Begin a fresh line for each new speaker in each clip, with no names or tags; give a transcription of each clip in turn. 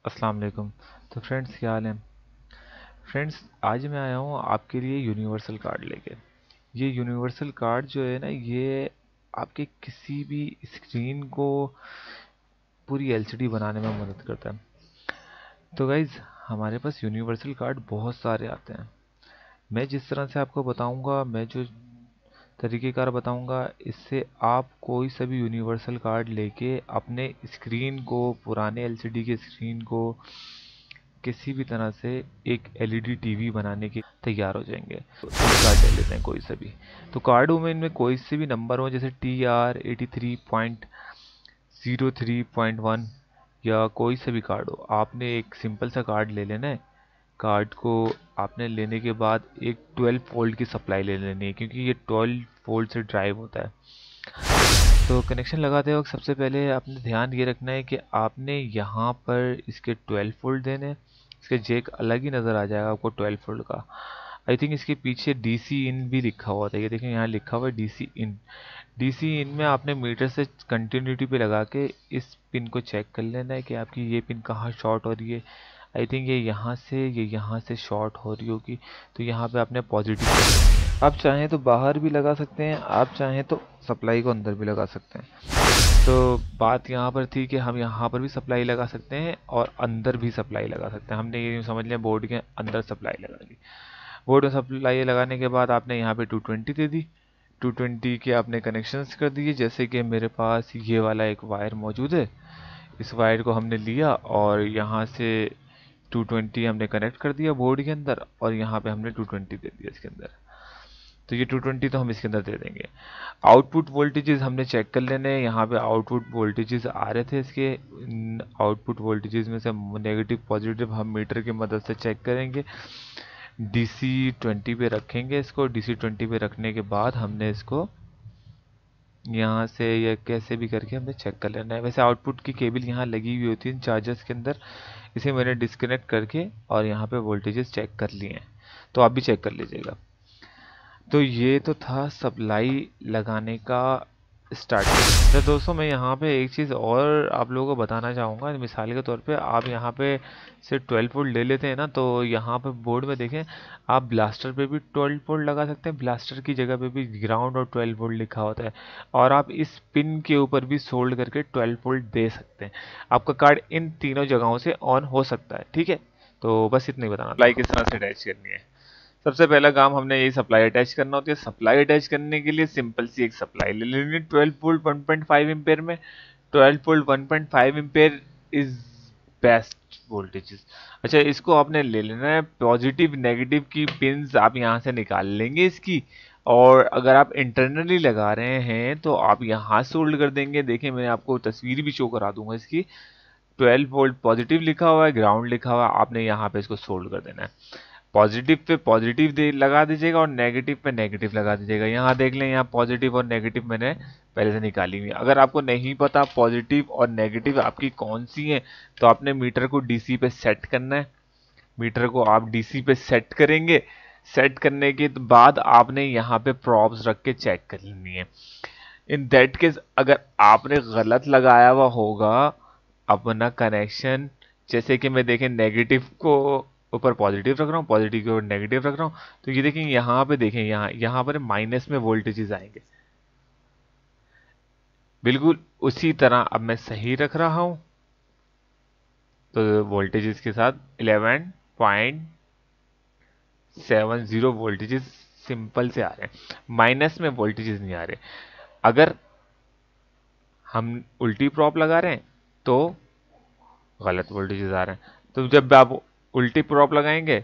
अस्सलाम वालेकुम। तो फ्रेंड्स, क्या हाल है? फ्रेंड्स, आज मैं आया हूँ आपके लिए यूनिवर्सल कार्ड लेके। ये यूनिवर्सल कार्ड जो है ना, ये आपके किसी भी स्क्रीन को पूरी एलसीडी बनाने में मदद करता है। तो गाइज, हमारे पास यूनिवर्सल कार्ड बहुत सारे आते हैं। मैं जिस तरह से आपको बताऊंगा, मैं जो तरीक़ेकार बताऊंगा, इससे आप कोई सा भी यूनिवर्सल कार्ड लेके अपने स्क्रीन को, पुराने एलसीडी के स्क्रीन को किसी भी तरह से एक एलईडी टीवी बनाने के तैयार हो जाएंगे। तो एक कार्ड ले लेते हैं कोई सा भी। तो कार्डों में इनमें कोई से भी नंबर हो, जैसे TR83.03.1 या कोई सा भी कार्ड हो, आपने एक सिंपल सा कार्ड ले लेना है। कार्ड को आपने लेने के बाद एक 12 वोल्ट की सप्लाई ले लेनी है, क्योंकि ये 12 वोल्ट से ड्राइव होता है। तो कनेक्शन लगाते वक्त सबसे पहले आपने ध्यान ये रखना है कि आपने यहाँ पर इसके 12 वोल्ट देने हैं। इसके जैक अलग ही नज़र आ जाएगा आपको 12 वोल्ट का। आई थिंक इसके पीछे डीसी इन भी लिखा हुआ था, ये देखें यहाँ लिखा हुआ है डीसी इन। डीसी इन में आपने मीटर से कंटिन्यूटी पे लगा के इस पिन को चेक कर लेना है कि आपकी ये पिन कहाँ शॉर्ट हो रही है। आई थिंक ये यहाँ से शॉर्ट हो रही होगी, तो यहाँ पे आपने पॉजिटिव। आप चाहें तो बाहर भी लगा सकते हैं, आप चाहें तो सप्लाई को अंदर भी लगा सकते हैं। तो बात यहाँ पर थी कि हम यहाँ पर भी सप्लाई लगा सकते हैं और अंदर भी सप्लाई लगा सकते हैं। हमने ये समझ लिया, बोर्ड के अंदर सप्लाई लगा ली। बोर्ड में सप्लाई लगाने के बाद आपने यहाँ पे 220 दे दी। 220 के आपने कनेक्शंस कर दिए। जैसे कि मेरे पास ये वाला एक वायर मौजूद है, इस वायर को हमने लिया और यहाँ से 220 हमने कनेक्ट कर दिया बोर्ड के अंदर, और यहाँ पे हमने 220 दे दिया इसके अंदर। तो ये 220 तो हम इसके अंदर दे देंगे। आउटपुट वोल्टेजेस हमने चेक कर लेने हैं। यहाँ पे आउटपुट वोल्टेजेस आ रहे थे इसके। आउटपुट वोल्टेजेस में से नेगेटिव पॉजिटिव हम मीटर की मदद से चेक करेंगे। डीसी 20 पे रखेंगे इसको। डीसी 20 पे रखने के बाद हमने इसको यहाँ से या कैसे भी करके हमने चेक कर लेना है। वैसे आउटपुट की केबल यहाँ लगी हुई होती है चार्जर्स के अंदर, इसे मैंने डिस्कनेक्ट करके और यहाँ पे वोल्टेजेस चेक कर लिए हैं। तो आप भी चेक कर लीजिएगा। तो ये तो था सप्लाई लगाने का स्टार्टिंग। तो दोस्तों, मैं यहाँ पे एक चीज़ और आप लोगों को बताना चाहूँगा। मिसाल के तौर पे आप यहाँ पे से 12 वोल्ट ले लेते हैं ना, तो यहाँ पे बोर्ड में देखें, आप ब्लास्टर पे भी 12 वोल्ट लगा सकते हैं। ब्लास्टर की जगह पे भी ग्राउंड और 12 वोल्ट लिखा होता है, और आप इस पिन के ऊपर भी सोल्ड करके 12 वोल्ट दे सकते हैं। आपका कार्ड इन तीनों जगहों से ऑन हो सकता है, ठीक है। तो बस इतना ही बताना, लाइक किस तरह से अटैच करनी है। सबसे पहला काम हमने यही सप्लाई अटैच करना होती है। सप्लाई अटैच करने के लिए सिंपल सी एक सप्लाई ले लेनी है 12 वोल्ट 1.5 एम्पेयर में। 12 volt 1.5 ampere is best voltages. अच्छा, इसको आपने ले लेना है। पॉजिटिव नेगेटिव की पिंस आप यहाँ से निकाल लेंगे इसकी, और अगर आप इंटरनली लगा रहे हैं तो आप यहाँ सोल्ड कर देंगे। देखिए, मैं आपको तस्वीर भी शो करा दूंगा इसकी। 12 वोल्ट पॉजिटिव लिखा हुआ है, ग्राउंड लिखा हुआ है, आपने यहाँ पे इसको सोल्ड कर देना है। पॉजिटिव पे पॉजिटिव दे लगा दीजिएगा और नेगेटिव पे नेगेटिव लगा दीजिएगा। यहाँ देख लें, यहाँ पॉजिटिव और नेगेटिव मैंने पहले से निकाली हुई है। अगर आपको नहीं पता पॉजिटिव और नेगेटिव आपकी कौन सी है, तो आपने मीटर को डीसी पे सेट करना है। मीटर को आप डीसी पे सेट करेंगे। सेट करने के बाद आपने यहाँ पे प्रॉप्स रख के चेक कर लेनी है। इन दैट केस, अगर आपने गलत लगाया हुआ होगा अपना कनेक्शन, जैसे कि मैं देखें नेगेटिव को ऊपर पॉजिटिव रख रहा हूँ, पॉजिटिव के ऊपर नेगेटिव रख रहा हूँ, तो ये देखें यहाँ पे, देखें यहाँ यहाँ पर माइनस में वोल्टेजेस आएंगे। बिल्कुल उसी तरह अब मैं सही रख रहा हूँ, तो वोल्टेजेस के साथ 11.70 वोल्टेजेस सिंपल से आ रहे हैं। माइनस में वोल्टेजेस नहीं आ रहे। अगर हम उल्टी प्रॉप लगा रहे हैं तो गलत वोल्टेजेस आ रहे हैं। तो जब आप उल्टी प्रॉप लगाएंगे,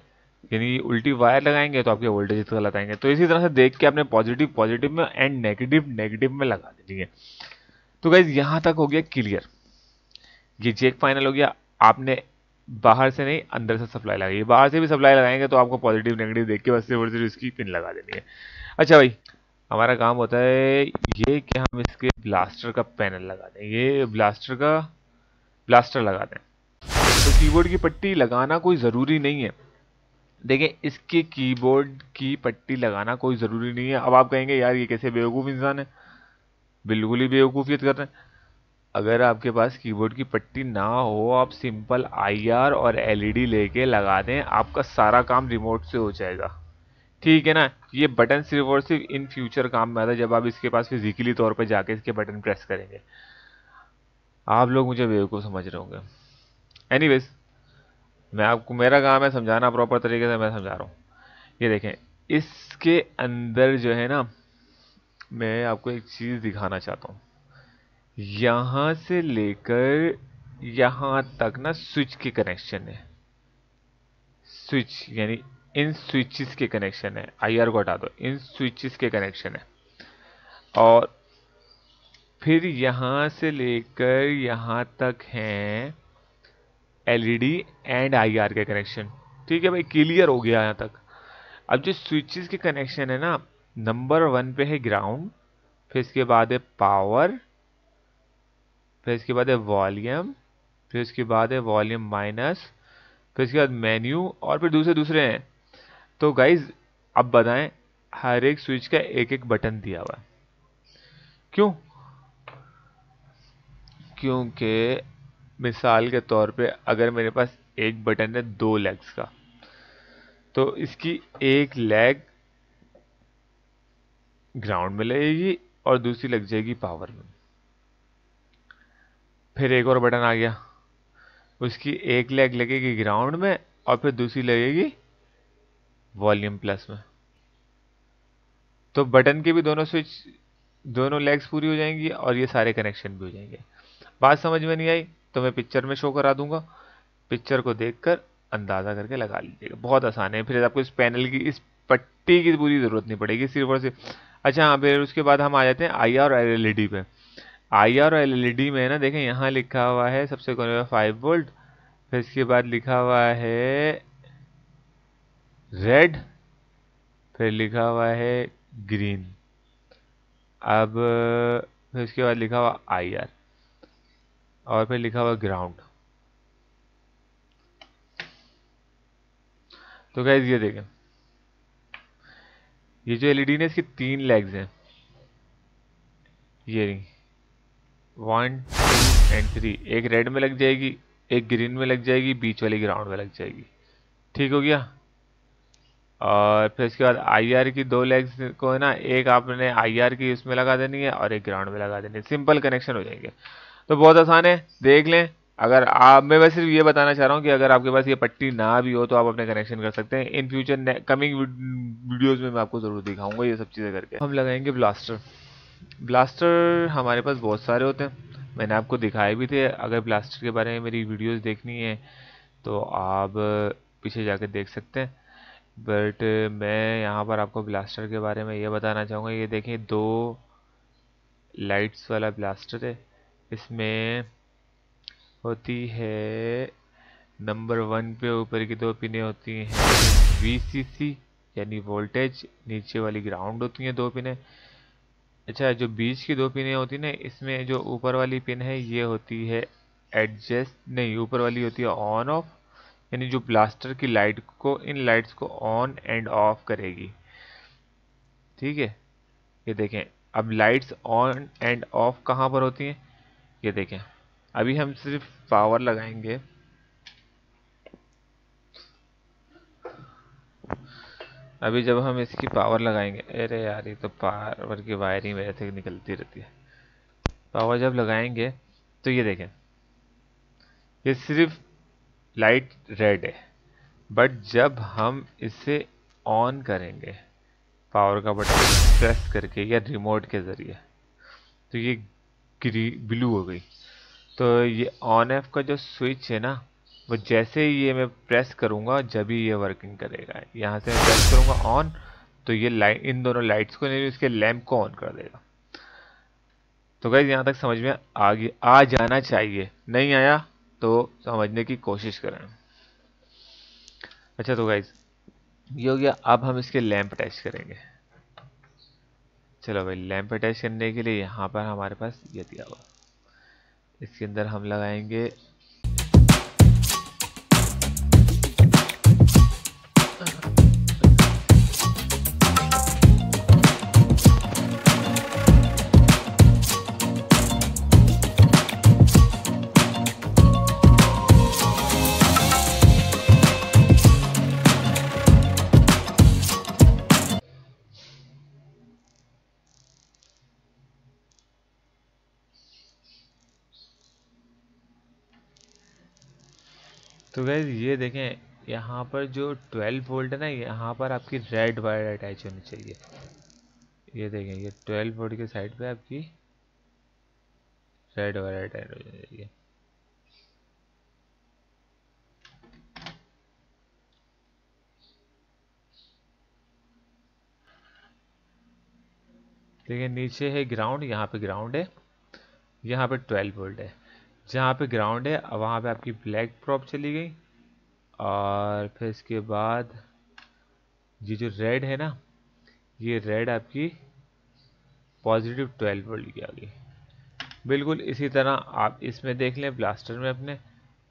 यानी उल्टी वायर लगाएंगे, तो आपके वोल्टेजेस गलत आएंगे। तो इसी तरह से देख के आपने पॉजिटिव पॉजिटिव में एंड नेगेटिव नेगेटिव में लगा दीजिए। तो गाइज, यहाँ तक हो गया क्लियर। ये चेक फाइनल हो गया। आपने बाहर से नहीं, अंदर से सप्लाई लगाई। बाहर से भी सप्लाई लगाएंगे तो आपको पॉजिटिव नेगेटिव देख के बस सिर्फ इसकी पिन लगा देनी है। अच्छा भाई, हमारा काम होता है ये कि हम इसके ब्लास्टर का पैनल लगा दें। ये ब्लास्टर लगा दें। तो कीबोर्ड की पट्टी लगाना कोई ज़रूरी नहीं है। देखें, इसके कीबोर्ड की पट्टी लगाना कोई ज़रूरी नहीं है। अब आप कहेंगे यार ये कैसे बेवकूफ़ इंसान है, बिल्कुल ही बेवकूफ़ियत कर रहे हैं। अगर आपके पास कीबोर्ड की पट्टी ना हो, आप सिंपल आईआर और एलईडी लेके लगा दें, आपका सारा काम रिमोट से हो जाएगा। ठीक है ना। ये बटन सिर्फ और सिर्फ इन फ्यूचर काम में आता है, जब आप इसके पास फिजिकली तौर पे जाके इसके बटन प्रेस करेंगे। आप लोग मुझे बेवकूफ़ समझ रहे होंगे। एनीवेज, मैं आपको, मेरा काम है समझाना प्रॉपर तरीके से, मैं समझा रहा हूँ। ये देखें, इसके अंदर जो है ना, मैं आपको एक चीज़ दिखाना चाहता हूँ। यहाँ से लेकर यहाँ तक ना स्विच के कनेक्शन है। स्विच यानी इन स्विचेस के कनेक्शन है। आईआर को हटा दो, इन स्विचेस के कनेक्शन है। और फिर यहाँ से लेकर यहाँ तक हैं एलईडी एंड आईआर के कनेक्शन। ठीक है भाई, क्लियर हो गया यहाँ तक। अब जो स्विचेस के कनेक्शन है ना, नंबर 1 पे है ग्राउंड, फिर इसके बाद है पावर, फिर इसके बाद है वॉल्यूम, फिर इसके बाद है वॉल्यूम माइनस, फिर इसके बाद मेन्यू, और फिर दूसरे दूसरे हैं। तो गाइज अब बताएं, हर एक स्विच का एक एक बटन दिया हुआ है। क्यों? क्योंकि मिसाल के तौर पे अगर मेरे पास एक बटन है 2 लेग्स का, तो इसकी एक लेग ग्राउंड में लगेगी और दूसरी लग जाएगी पावर में। फिर एक और बटन आ गया, उसकी एक लेग लगेगी ग्राउंड में और फिर दूसरी लगेगी वॉल्यूम प्लस में। तो बटन के भी दोनों स्विच, दोनों लेग्स पूरी हो जाएंगी और ये सारे कनेक्शन भी हो जाएंगे। बात समझ में नहीं आई तो मैं पिक्चर में शो करा दूंगा, पिक्चर को देखकर अंदाजा करके लगा लीजिएगा। बहुत आसान है, फिर आपको इस पैनल की, इस पट्टी की पूरी जरूरत नहीं पड़ेगी, सिर्फ और सिर्फ। अच्छा हाँ, फिर उसके बाद हम आ जाते हैं आईआर और एलईडी पे। आईआर और एलईडी में ना देखें, यहाँ लिखा हुआ है सबसे कोने में 5 वोल्ट, फिर इसके बाद लिखा हुआ है रेड, फिर लिखा हुआ है ग्रीन, अब फिर इसके बाद लिखा हुआ आईआर, और फिर लिखा हुआ ग्राउंड। तो गाइस ये देखें, ये जो एलईडी है इसकी 3 लेग्स हैं, ये 1 2 एंड 3। एक रेड में लग जाएगी, एक ग्रीन में लग जाएगी, बीच वाली ग्राउंड में लग जाएगी। ठीक हो गया। और फिर इसके बाद आईआर की 2 लेग्स को है ना, एक आपने आईआर की उसमें लगा देनी है और एक ग्राउंड में लगा देनी है। सिंपल कनेक्शन हो जाएंगे। तो बहुत आसान है, देख लें। अगर आप, मैं बस सिर्फ ये बताना चाह रहा हूँ कि अगर आपके पास ये पट्टी ना भी हो तो आप अपने कनेक्शन कर सकते हैं। इन फ्यूचर कमिंग वीडियोस में मैं आपको जरूर दिखाऊंगा ये सब चीज़ें करके। हम लगाएंगे ब्लास्टर। ब्लास्टर हमारे पास बहुत सारे होते हैं, मैंने आपको दिखाए भी थे। अगर ब्लास्टर के बारे में मेरी वीडियोस देखनी है तो आप पीछे जाकर देख सकते हैं। बट मैं यहाँ पर आपको ब्लास्टर के बारे में ये बताना चाहूँगा। ये देखें, 2 लाइट्स वाला ब्लास्टर है। इसमें होती है नंबर 1 पे ऊपर की 2 पिनें होती हैं VCC यानी वोल्टेज, नीचे वाली ग्राउंड होती हैं 2 पिनें। अच्छा, जो बीच की 2 पिनें होती हैं ना, इसमें जो ऊपर वाली पिन है ये होती है एडजस्ट, नहीं, ऊपर वाली होती है ऑन ऑफ, यानी जो ब्लास्टर की लाइट को, इन लाइट्स को ऑन एंड ऑफ करेगी। ठीक है, ये देखें, अब लाइट्स ऑन एंड ऑफ कहाँ पर होती हैं, ये देखें। अभी हम सिर्फ पावर लगाएंगे, अभी जब हम इसकी पावर लगाएंगे, अरे यार ये तो पावर की वायरिंग मेरे से निकलती रहती है। पावर जब लगाएंगे तो ये देखें, ये सिर्फ लाइट रेड है, बट जब हम इसे ऑन करेंगे पावर का बटन प्रेस करके या रिमोट के ज़रिए, तो ये ब्लू हो गई। तो ये ऑन ऑफ का जो स्विच है ना, वो जैसे ही ये मैं प्रेस करूँगा जब ही ये वर्किंग करेगा। यहाँ से मैं प्रेस करूँगा ऑन, तो ये लाइट, इन दोनों लाइट्स को नहीं, इसके लैंप को ऑन कर देगा। तो गाइस यहाँ तक समझ में आ जाना चाहिए, नहीं आया तो समझने की कोशिश करें। अच्छा, तो गाइस ये हो गया। अब हम इसके लैंप अटैच करेंगे। चलो भाई, लैंप अटैच करने के लिए यहाँ पर हमारे पास ये दिया हुआ, इसके अंदर हम लगाएंगे तो गाइस ये देखें, यहाँ पर जो 12 वोल्ट है ना, यहाँ पर आपकी रेड वायर अटैच होनी चाहिए। ये देखें, ये 12 वोल्ट के साइड पे आपकी रेड वायर अटैच हो जाएगी। देखिए नीचे है ग्राउंड, यहाँ पे ग्राउंड है, यहाँ पे 12 वोल्ट है। जहाँ पे ग्राउंड है वहाँ पे आपकी ब्लैक प्रॉप चली गई, और फिर इसके बाद ये जो रेड है ना, ये रेड आपकी पॉजिटिव 12 वोल्ट की आ गई। बिल्कुल इसी तरह आप इसमें देख लें, ब्लास्टर में अपने,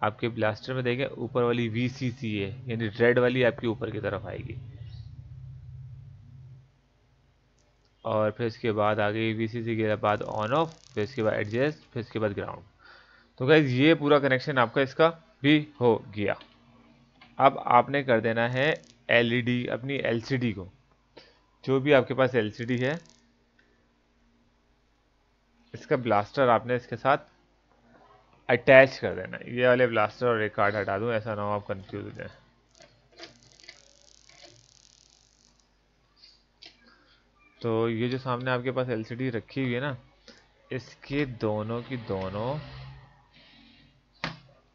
आपके ब्लास्टर में देखें ऊपर वाली VCC है, यानी रेड वाली आपकी ऊपर की तरफ आएगी, और फिर इसके बाद आ गई VCC के बाद ऑन ऑफ, फिर इसके बाद एडजस्ट, फिर इसके बाद ग्राउंड। तो गाइज ये पूरा कनेक्शन आपका इसका भी हो गया। अब आपने कर देना है LED, अपनी LCD को, जो भी आपके पास LCD है, इसका ब्लास्टर आपने इसके साथ अटैच कर देना। ये वाले ब्लास्टर और एक कार्ड हटा दूं, ऐसा ना हो आप कंफ्यूज हो जाए। तो ये जो सामने आपके पास LCD रखी हुई है ना, इसके दोनों की दोनों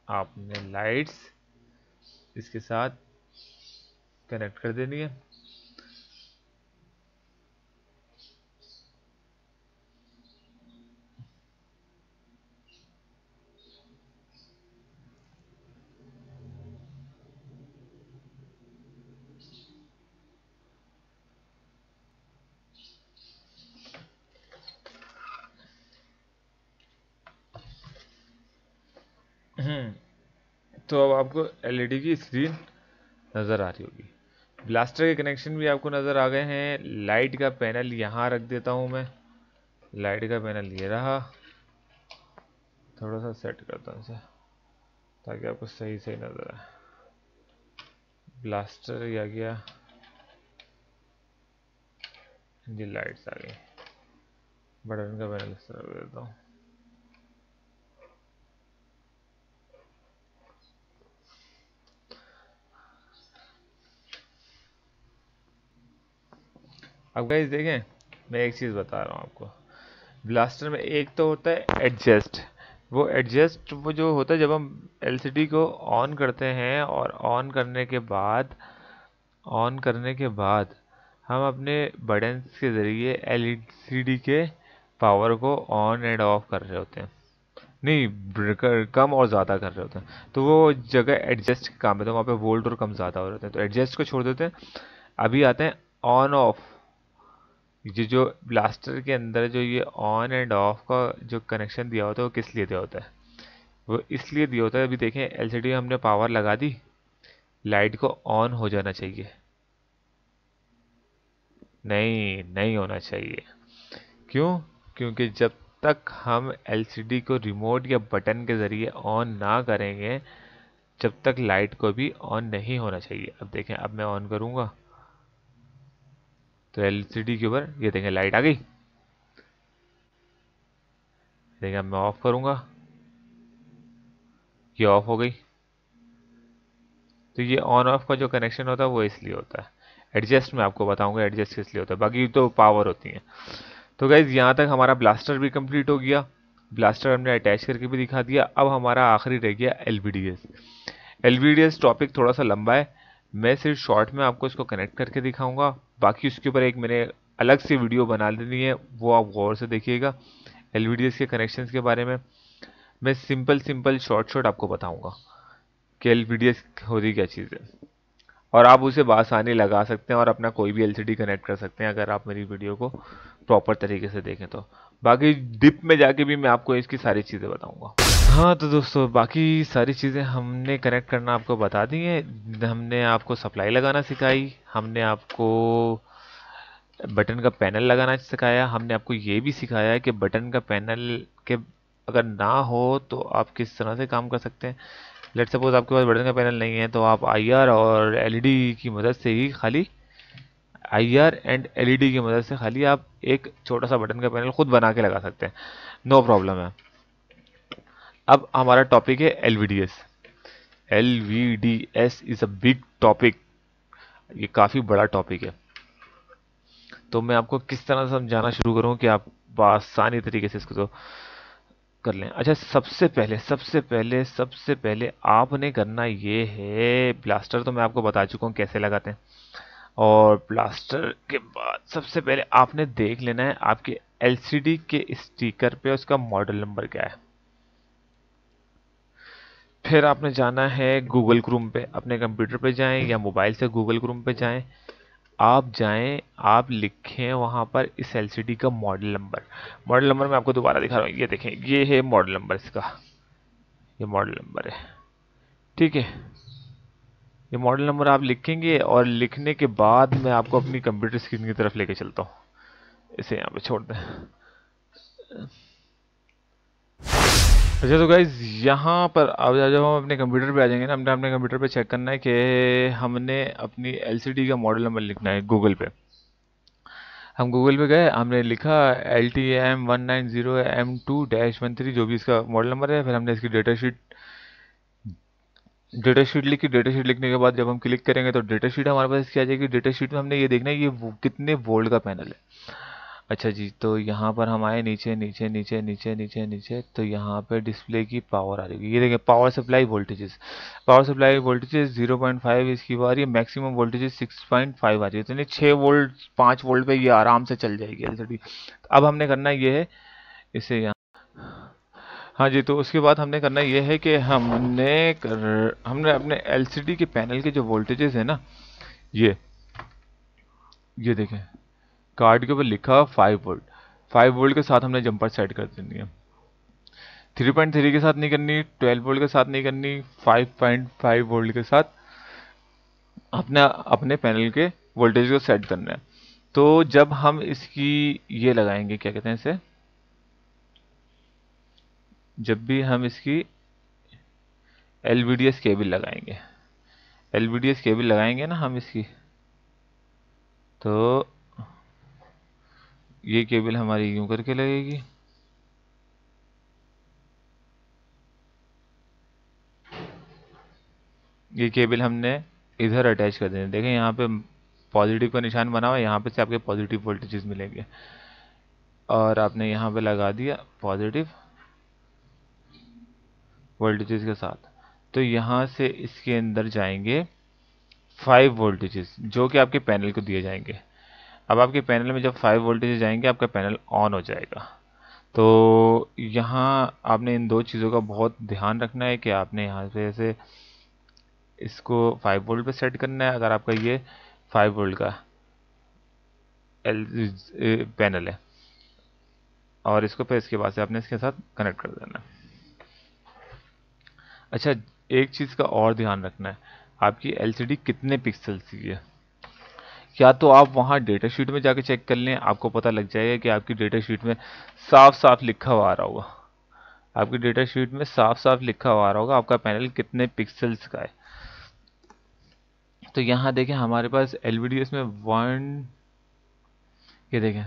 आपने लाइट्स इसके साथ कनेक्ट कर देनी है। तो अब आपको LED की स्क्रीन नज़र आ रही होगी। ब्लास्टर के कनेक्शन भी आपको नज़र आ गए हैं। लाइट का पैनल यहाँ रख देता हूँ मैं। लाइट का पैनल ये रहा, थोड़ा सा सेट करता हूँ इसे ताकि आपको सही सही नज़र आए। ब्लास्टर ये आ गया, ये लाइट्स आ गई। बटन का पैनल इस तरह देता हूँ। अब गाइस देखें, मैं एक चीज़ बता रहा हूँ आपको। ब्लास्टर में एक तो होता है एडजस्ट। वो एडजस्ट वो जो होता है जब हम LCD को ऑन करते हैं, और ऑन करने के बाद हम अपने बटन के ज़रिए LCD के पावर को ऑन एंड ऑफ कर रहे होते हैं, नहीं कम और ज़्यादा कर रहे होते हैं। तो वो जगह एडजस्ट का काम है, तो वहाँ पे वोल्ट और कम ज़्यादा हो रहे होते हैं, तो एडजस्ट को छोड़ देते हैं। अभी आते हैं ऑन ऑफ। ये जो ब्लास्टर के अंदर जो ये ऑन एंड ऑफ का जो कनेक्शन दिया होता है, वो किस लिए दिया होता है? वो इसलिए दिया होता है, अभी देखें LCD में हमने पावर लगा दी, लाइट को ऑन हो जाना चाहिए, नहीं नहीं होना चाहिए। क्यों? क्योंकि जब तक हम LCD को रिमोट या बटन के ज़रिए ऑन ना करेंगे, जब तक लाइट को भी ऑन नहीं होना चाहिए। अब देखें, अब मैं ऑन करूँगा तो LCD के ऊपर ये देखें लाइट आ गई। देखें अब मैं ऑफ करूँगा, ये ऑफ हो गई। तो ये ऑन ऑफ का जो कनेक्शन होता है वो इसलिए होता है। एडजस्ट में आपको बताऊंगा एडजस्ट किस लिए होता है, बाकी तो पावर होती है। तो गाइज यहाँ तक हमारा ब्लास्टर भी कंप्लीट हो गया, ब्लास्टर हमने अटैच करके भी दिखा दिया। अब हमारा आखिरी रह गया LVDS। LVDS टॉपिक थोड़ा सा लंबा है, मैं सिर्फ शॉर्ट में आपको इसको कनेक्ट करके दिखाऊंगा। बाकी उसके ऊपर एक मैंने अलग से वीडियो बना देनी है, वो आप गौर से देखिएगा। LVDS के कनेक्शंस के बारे में मैं सिंपल सिंपल शॉर्ट शॉर्ट आपको बताऊंगा कि LVDS होती क्या चीज़ है, और आप उसे बआसानी लगा सकते हैं और अपना कोई भी LCD कनेक्ट कर सकते हैं अगर आप मेरी वीडियो को प्रॉपर तरीके से देखें तो। बाकी डिप में जाके भी मैं आपको इसकी सारी चीज़ें बताऊंगा। हाँ तो दोस्तों, बाकी सारी चीज़ें हमने कनेक्ट करना आपको बता दी हैं। हमने आपको सप्लाई लगाना सिखाई, हमने आपको बटन का पैनल लगाना सिखाया, हमने आपको ये भी सिखाया है कि बटन का पैनल के अगर ना हो तो आप किस तरह से काम कर सकते हैं। लेट सपोज आपके पास बटन का पैनल नहीं है, तो आप IR और LED की मदद से ही खाली IR एंड LED की मदद से खाली आप एक छोटा सा बटन का पैनल खुद बना के लगा सकते हैं, नो प्रॉब्लम है। अब हमारा टॉपिक है LVDS। LVDS is a big topic, ये काफ़ी बड़ा टॉपिक है। तो मैं आपको किस तरह से समझाना शुरू करूँ कि आप आसानी तरीके से इसको तो कर लें। अच्छा, सबसे पहले आपने करना ये है, प्लास्टर तो मैं आपको बता चुका हूँ कैसे लगाते हैं। और प्लास्टर के बाद सबसे पहले आपने देख लेना है आपके LCD के स्टिकर पे उसका मॉडल नंबर क्या है। फिर आपने जाना है गूगल क्रोम पे, अपने कंप्यूटर पे जाएं या मोबाइल से गूगल क्रोम पे जाएं। आप जाएं, आप लिखें वहां पर इस LCD का मॉडल नंबर। मॉडल नंबर मैं आपको दोबारा दिखा रहा हूँ, ये देखें, ये है मॉडल नंबर इसका, ये मॉडल नंबर है, ठीक है। ये मॉडल नंबर आप लिखेंगे और लिखने के बाद मैं आपको अपनी कंप्यूटर स्क्रीन की तरफ लेके चलता हूँ। इसे यहाँ पे छोड़ दें। अच्छा तो गाइज यहाँ पर अब जब हम अपने कंप्यूटर पे आ जाएंगे ना, हमने अपने कंप्यूटर पे चेक करना है कि हमने अपनी LCD का मॉडल नंबर लिखना है गूगल पे। हम गूगल पे गए, हमने लिखा LTM190M2-13, जो भी इसका मॉडल नंबर है। फिर हमने इसकी डेटा शीट लिखी। डेटा शीट लिखने के बाद जब हम क्लिक करेंगे तो डेटा शीट हमारे पास क्या आ जाएगी। डेटा शीट में हमने ये देखना है ये कितने वोल्ट का पैनल है। अच्छा जी, तो यहाँ पर हम आए नीचे नीचे नीचे नीचे नीचे नीचे, तो यहाँ पे डिस्प्ले की पावर आ जाएगी। ये देखिए, power supply voltages, power supply voltages 0.5 इसकी आ रही है, मैक्सिमम वोल्टेजेस 6.5 आ रही है। तो नहीं 6 वोल्ट 5 वोल्ट पे ये आराम से चल जाएगी LCD। अब हमने करना ये है इसे यहाँ, हाँ जी, तो उसके बाद हमने करना ये है कि हमने अपने LCD के पैनल के जो वोल्टेजेस है ना, ये ये देखें, कार्ड के ऊपर लिखा 5 वोल्ट। 5 वोल्ट के साथ हमने जंपर सेट कर देनी है। 3.3 के साथ नहीं करनी, 12 वोल्ट के साथ नहीं करनी, 5.5 वोल्ट के साथ अपने अपने पैनल के वोल्टेज को सेट करना है। तो जब हम इसकी ये लगाएंगे, क्या कहते हैं इसे, जब भी हम इसकी LVDS केबल लगाएंगे, LVDS केबल लगाएंगे ना हम इसकी, तो ये केबल हमारी यूं करके लगेगी। ये केबल हमने इधर अटैच कर देना। देखें यहाँ पे पॉजिटिव का निशान बना हुआ है, यहाँ पे से आपके पॉजिटिव वोल्टेजेस मिलेंगे। और आपने यहाँ पे लगा दिया पॉजिटिव वोल्टेजेस के साथ, तो यहाँ से इसके अंदर जाएंगे 5 वोल्टेजेस जो कि आपके पैनल को दिए जाएंगे। अब आपके पैनल में जब 5 वोल्टेजेस जाएंगे आपका पैनल ऑन हो जाएगा। तो यहाँ आपने इन दो चीज़ों का बहुत ध्यान रखना है कि आपने यहाँ पे ऐसे इसको 5 वोल्ट पे सेट करना है अगर आपका ये 5 वोल्ट का एल पैनल है, और इसको फिर इसके बाद से आपने इसके साथ कनेक्ट कर देना है। अच्छा, एक चीज़ का और ध्यान रखना है, आपकी LCD कितने पिक्सल्स की है। या तो आप वहाँ डेटा शीट में जाके चेक कर लें, आपको पता लग जाएगा कि आपकी डेटा शीट में साफ साफ लिखा हुआ आ रहा होगा, आपकी डेटा शीट में साफ साफ लिखा हुआ आ रहा होगा आपका पैनल कितने पिक्सल्स का है। तो यहाँ देखें हमारे पास LVDS में ये देखें,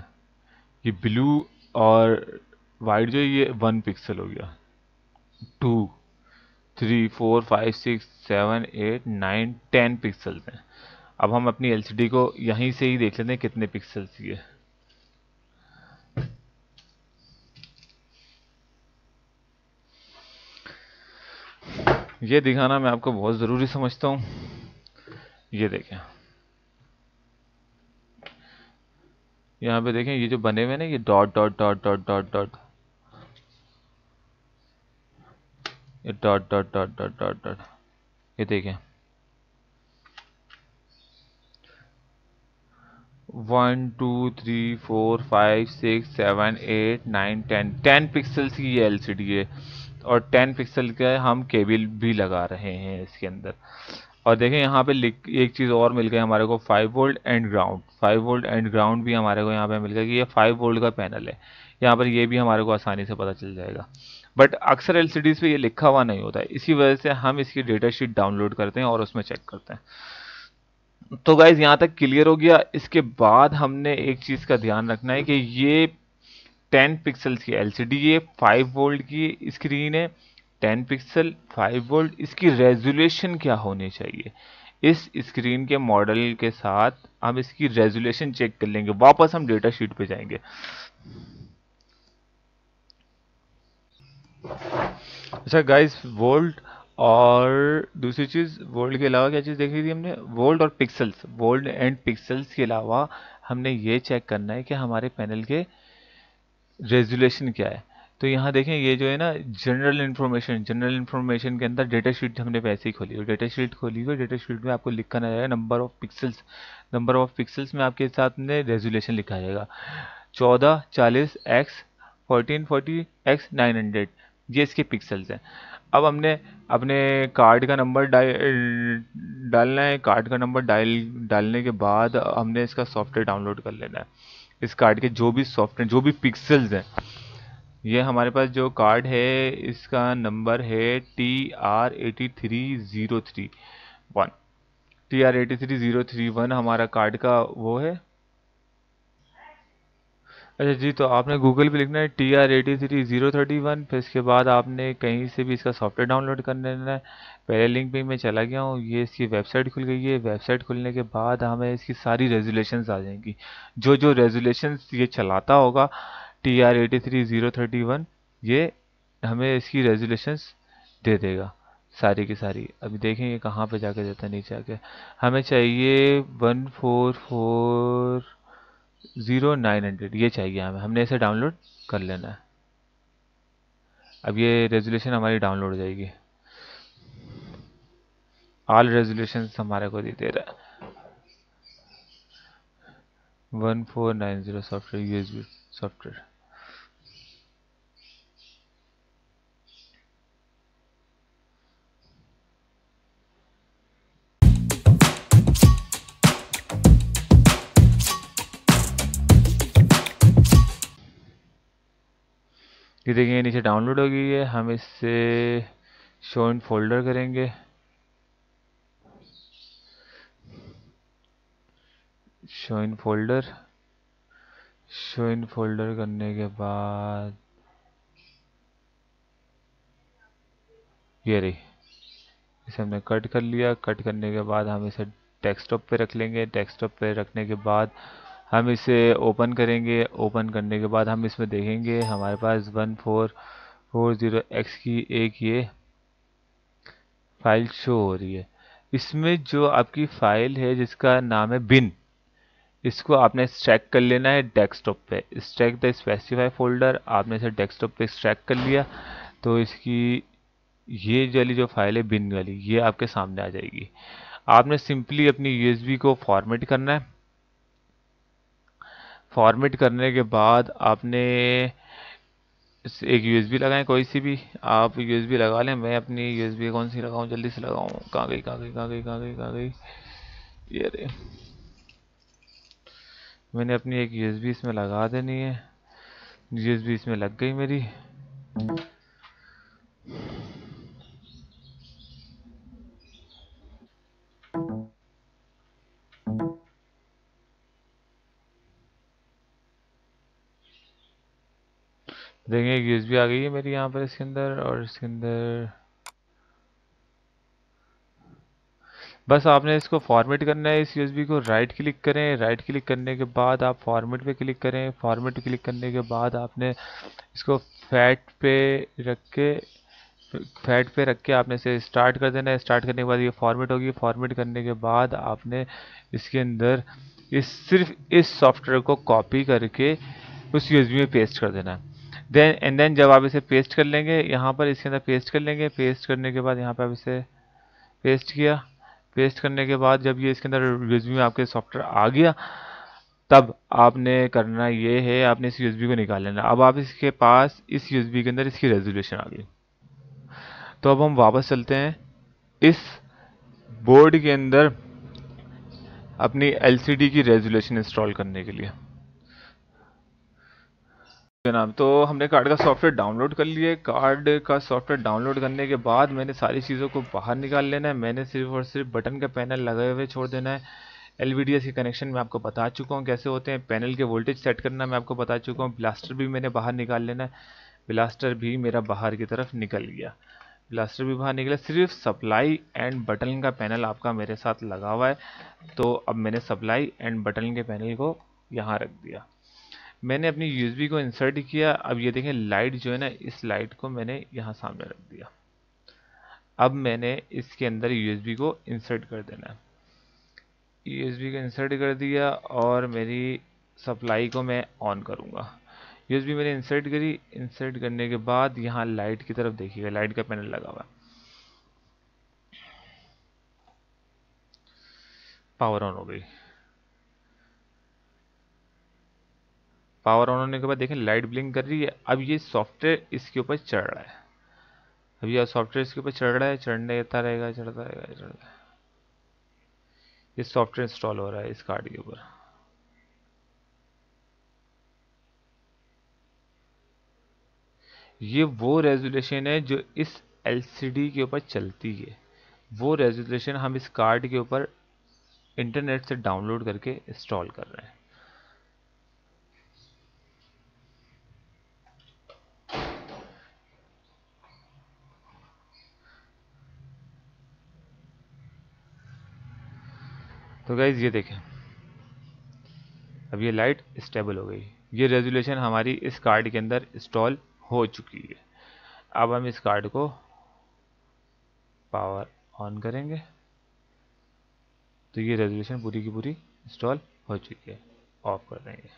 ये ब्लू और वाइट जो है ये 1 पिक्सल हो गया, 2, 3, 4, 5, 6, 7, 8, 9, 10 पिक्सल्स हैं। अब हम अपनी LCD को यहीं से ही देख लेते हैं कितने पिक्सल्स की है। ये दिखाना मैं आपको बहुत ज़रूरी समझता हूँ। ये देखें, यहाँ पे देखें ये जो बने हुए ना ये dot dot dot dot dot dot, ये dot dot dot dot dot dot, ये देखें 1 2 3 4 5 6 7 8 9 10 पिक्सल्स की ये LCD है, और 10 पिक्सल का हम केबल भी लगा रहे हैं इसके अंदर। और देखें यहाँ पे एक चीज़ और मिल गई हमारे को, 5 volt and ground. 5 volt and ground भी हमारे को यहाँ पे मिल गया कि ये 5 वोल्ट का पैनल है। यहाँ पर ये भी हमारे को आसानी से पता चल जाएगा, बट अक्सर LCDs पे ये लिखा हुआ नहीं होता है, इसी वजह से हम इसकी डेटा शीट डाउनलोड करते हैं और उसमें चेक करते हैं। तो गाइज यहाँ तक क्लियर हो गया। इसके बाद हमने एक चीज़ का ध्यान रखना है कि ये 10 पिक्सल्स की LCD है, 5 वोल्ट की स्क्रीन है, 10 पिक्सल 5 वोल्ट, इसकी रेजोल्यूशन क्या होनी चाहिए। इस स्क्रीन के मॉडल के साथ हम इसकी रेजोल्यूशन चेक कर लेंगे। वापस हम डेटा शीट पे जाएंगे। अच्छा गाइस, वोल्ट और दूसरी चीज़, वोल्ट के अलावा क्या चीज़ देखी थी हमने, वोल्ट और पिक्सल्स। वोल्ट एंड पिक्सल्स के अलावा हमने ये चेक करना है कि हमारे पैनल के रेजोल्यूशन क्या है। तो यहाँ देखें, ये जो है ना जनरल इन्फॉर्मेशन के अंदर डेटा शीट हमने वैसे ही खोली और डेटा शीट खोली हुई, डेटा शीट में आपको लिखा ना जाएगा number of pixels. Number of pixels में आपके साथ में रेजोल्यूशन लिखा जाएगा 1440 एक्स 1440 एक्स 900, ये इसके पिक्सल्स हैं। अब हमने अपने कार्ड का नंबर डालना है। कार्ड का नंबर डालने के बाद हमने इसका सॉफ्टवेयर डाउनलोड कर लेना है। इस कार्ड के जो भी सॉफ्टवेयर, जो भी पिक्सल्स हैं, ये हमारे पास जो कार्ड है इसका नंबर है TR83031। TR83031 हमारा कार्ड का वो है। अच्छा जी, तो आपने गूगल पे लिखना है TR83031, फिर इसके बाद आपने कहीं से भी इसका सॉफ्टवेयर डाउनलोड कर लेना है। पहले लिंक पे मैं चला गया हूँ, ये इसकी वेबसाइट खुल गई है। वेबसाइट खुलने के बाद हमें इसकी सारी रेजोल्यूशंस आ जाएंगी। जो जो रेजोल्यूशंस ये चलाता होगा TR83031, ये हमें इसकी रेजोल्यूशंस दे देगा सारी की सारी। अभी देखें ये कहाँ पे जाके देता है, नीचे आके। हमें चाहिए 1440 900, ये चाहिए हमें। हमने इसे डाउनलोड कर लेना है। अब ये रेजोल्यूशन हमारी डाउनलोड हो जाएगी। ऑल रेजोल्यूशन हमारे को दे रहा है 1490 सॉफ्टवेयर, यूएसबी सॉफ्टवेयर। ये देखिए नीचे डाउनलोड हो गई है। हम इससे शो इन फोल्डर करेंगे। शो इन फोल्डर करने के बाद ये रही, इसे हमने कट कर लिया। कट करने के बाद हम इसे डेस्कटॉप पे रख लेंगे। डेस्कटॉप पे रखने के बाद हम इसे ओपन करेंगे। ओपन करने के बाद हम इसमें देखेंगे हमारे पास 1440x की एक ये फाइल शो हो रही है। इसमें जो आपकी फाइल है जिसका नाम है बिन, इसको आपने एक्सट्रैक्ट कर लेना है डेस्कटॉप पे। एक्सट्रैक्ट द स्पेसिफाई फोल्डर, आपने इसे डेस्कटॉप पे एक्सट्रैक्ट कर लिया तो इसकी ये वाली जो फाइल है बिन वाली, ये आपके सामने आ जाएगी। आपने सिंपली अपनी यूएसबी को फॉर्मेट करना है। फॉर्मेट करने के बाद आपने एक यूएसबी लगाएं, कोई सी भी आप यूएसबी लगा लें। मैं अपनी यूएसबी कौन सी लगाऊं, जल्दी से लगाऊं। कहाँ गई कहाँ गई कहाँ गई कहाँ गई कहाँ गई, ये रे। मैंने अपनी एक यूएसबी इसमें लगा देनी है। यूएसबी इसमें लग गई मेरी। देखेंगे एक यूएसबी आ गई है मेरी यहाँ पर इसके अंदर। और इसके अंदर बस आपने इसको फॉर्मेट करना है। इस यूएसबी को राइट क्लिक करें। राइट क्लिक करने के बाद आप फॉर्मेट पे क्लिक करें। फॉर्मेट क्लिक करने के बाद आपने इसको फैट पे रख के आपने इसे स्टार्ट कर देना है। स्टार्ट करने के बाद ये फॉर्मेट होगी। फॉर्मेट करने के बाद आपने इसके अंदर सिर्फ इस सॉफ्टवेयर को कॉपी करके उस यूएसबी में पेस्ट कर देना है। देन जब आप इसे पेस्ट कर लेंगे, यहाँ पर इसके अंदर पेस्ट कर लेंगे। पेस्ट करने के बाद यहाँ पर आप इसे पेस्ट किया। पेस्ट करने के बाद जब ये इसके अंदर यूएसबी में आपके सॉफ्टवेयर आ गया, तब आपने करना ये है, आपने इस यूएसबी को निकाल लेना। अब आप इसके पास इस यूएसबी के अंदर इसकी रेजोल्यूशन आ गई। तो अब हम वापस चलते हैं इस बोर्ड के अंदर अपनी एलसीडी की रेजोल्यूशन इंस्टॉल करने के लिए। जनाब, तो हमने कार्ड का सॉफ्टवेयर डाउनलोड कर लिया। कार्ड का सॉफ्टवेयर डाउनलोड करने के बाद मैंने सारी चीज़ों को बाहर निकाल लेना है। मैंने सिर्फ और सिर्फ बटन का पैनल लगाए हुए छोड़ देना है। एलवीडीएस के कनेक्शन मैं आपको बता चुका हूँ कैसे होते हैं। पैनल के वोल्टेज सेट करना मैं आपको बता चुका हूँ। ब्लास्टर भी मैंने बाहर निकाल लेना है। ब्लास्टर भी मेरा बाहर की तरफ निकल गया। ब्लास्टर भी बाहर निकला, सिर्फ सप्लाई एंड बटन का पैनल आपका मेरे साथ लगा हुआ है। तो अब मैंने सप्लाई एंड बटन के पैनल को यहाँ रख दिया, मैंने अपनी यूएसबी को इंसर्ट किया। अब ये देखें लाइट जो है ना, इस लाइट को मैंने यहाँ सामने रख दिया। अब मैंने इसके अंदर यूएसबी को इंसर्ट कर देना है, यूएसबी को इंसर्ट कर दिया और मेरी सप्लाई को मैं ऑन करूँगा। यूएसबी मैंने इंसर्ट करी, इंसर्ट करने के बाद यहाँ लाइट की तरफ देखिएगा, लाइट का पैनल लगा हुआ है। पावर ऑन हो गई, पावर ऑन होने के बाद देखें लाइट ब्लिंक कर रही है। अब ये सॉफ्टवेयर इसके ऊपर चढ़ रहा है, अब ये सॉफ्टवेयर इसके ऊपर चढ़ रहा है, चढ़ने देता रहेगा, चढ़ता रहेगा, चढ़ता रहेगा। ये सॉफ्टवेयर इंस्टॉल हो रहा है इस कार्ड के ऊपर। ये वो रेजोल्यूशन है जो इस एलसीडी के ऊपर चलती है, वो रेजोल्यूशन हम इस कार्ड के ऊपर इंटरनेट से डाउनलोड करके इंस्टॉल कर रहे हैं। तो गाइज ये देखें, अब ये लाइट स्टेबल हो गई, ये रेजोल्यूशन हमारी इस कार्ड के अंदर इंस्टॉल हो चुकी है। अब हम इस कार्ड को पावर ऑन करेंगे तो ये रेजोल्यूशन पूरी की पूरी इंस्टॉल हो चुकी है। ऑफ कर देंगे,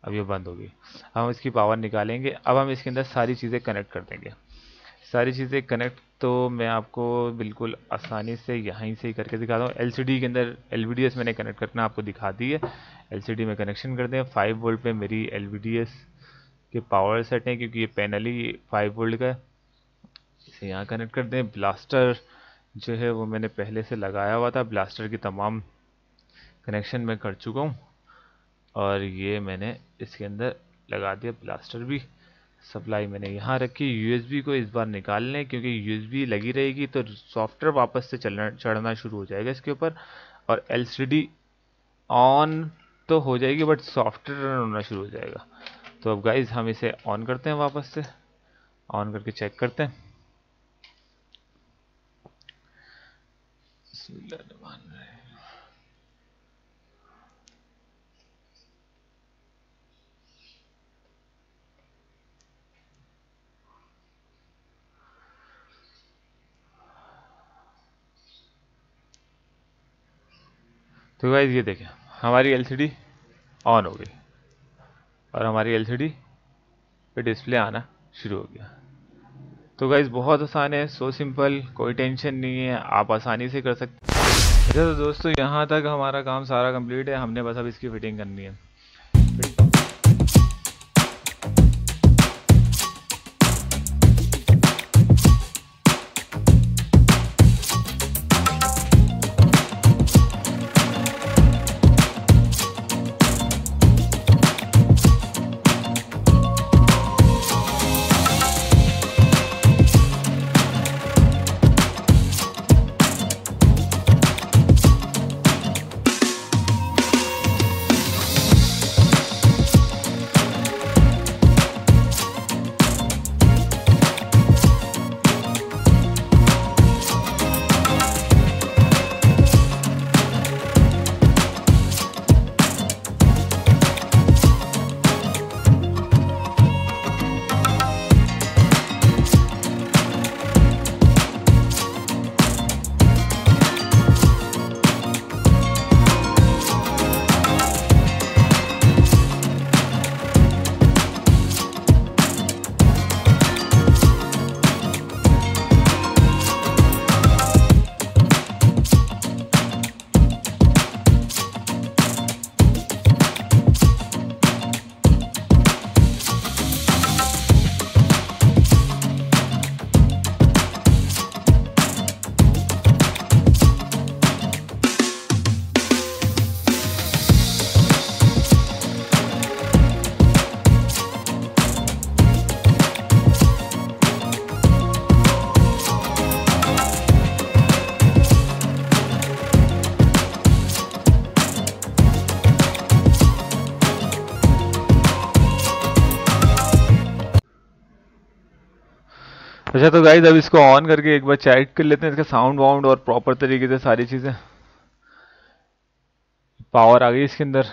अब ये बंद होगी। हम इसकी पावर निकालेंगे, अब हम इसके अंदर सारी चीज़ें कनेक्ट कर देंगे। सारी चीज़ें कनेक्ट तो मैं आपको बिल्कुल आसानी से यहीं से ही करके दिखाता हूँ। एलसीडी के अंदर एलवीडीएस मैंने कनेक्ट करना आपको दिखा दी है, एलसीडी में कनेक्शन कर दें। 5 वोल्ट पे मेरी एलवीडीएस के पावर सेट है, क्योंकि ये पैनल ही 5 वोल्ट का है। इसे यहाँ कनेक्ट कर दें। ब्लास्टर जो है वो मैंने पहले से लगाया हुआ था, ब्लास्टर की तमाम कनेक्शन मैं कर चुका हूँ और ये मैंने इसके अंदर लगा दिया ब्लास्टर भी। सप्लाई मैंने यहाँ रखी। यूएसबी को इस बार निकाल लें, क्योंकि यूएसबी लगी रहेगी तो सॉफ्टवेयर वापस से चढ़ना शुरू हो जाएगा इसके ऊपर, और एलसीडी ऑन तो हो जाएगी बट सॉफ्टवेयर रन होना शुरू हो जाएगा। तो अब गाइज हम इसे ऑन करते हैं, वापस से ऑन करके चेक करते हैं। तो गाइज ये देखें हमारी एलसीडी ऑन हो गई और हमारी एलसीडी पे डिस्प्ले आना शुरू हो गया। तो गाइज बहुत आसान है, सो सिंपल, कोई टेंशन नहीं है, आप आसानी से कर सकते हैं। अच्छा तो दोस्तों यहाँ तक हमारा काम सारा कंप्लीट है, हमने बस अब इसकी फिटिंग करनी है। अच्छा तो गाइस अब इसको ऑन करके एक बार चेक कर लेते हैं इसका साउंड वाउंड और प्रॉपर तरीके से सारी चीज़ें। पावर आ गई इसके अंदर।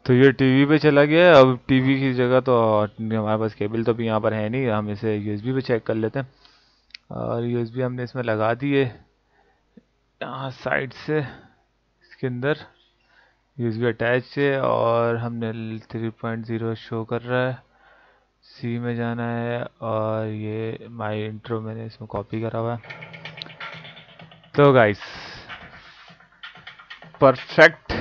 तो ये टीवी पे चला गया है। अब टीवी की जगह तो हमारे पास केबल तो भी यहाँ पर है नहीं, हम इसे यूएसबी पे चेक कर लेते हैं। और यूएसबी हमने इसमें लगा दी है यहाँ साइड से, इसके अंदर यूएसबी अटैच है। और हमने 3.0 शो कर रहा है, सी में जाना है। और ये माई इंट्रो मैंने इसमें कॉपी करा हुआ है। तो गाइस परफेक्ट,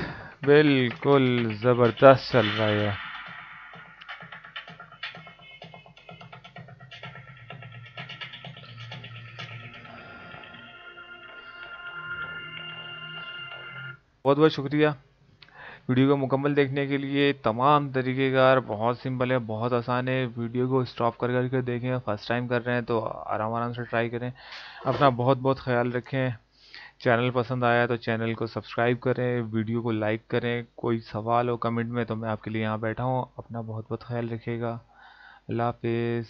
बिल्कुल ज़बरदस्त चल रहा है। बहुत बहुत शुक्रिया वीडियो को मुकम्मल देखने के लिए। तमाम तरीके कार बहुत सिंपल है, बहुत आसान है। वीडियो को स्टॉप कर करके देखें, फर्स्ट टाइम कर रहे हैं तो आराम आराम से ट्राई करें। अपना बहुत बहुत ख्याल रखें। चैनल पसंद आया तो चैनल को सब्सक्राइब करें, वीडियो को लाइक करें। कोई सवाल हो कमेंट में तो मैं आपके लिए यहाँ बैठा हूँ। अपना बहुत बहुत ख्याल रखिएगा। अल्लाह हाफिज़।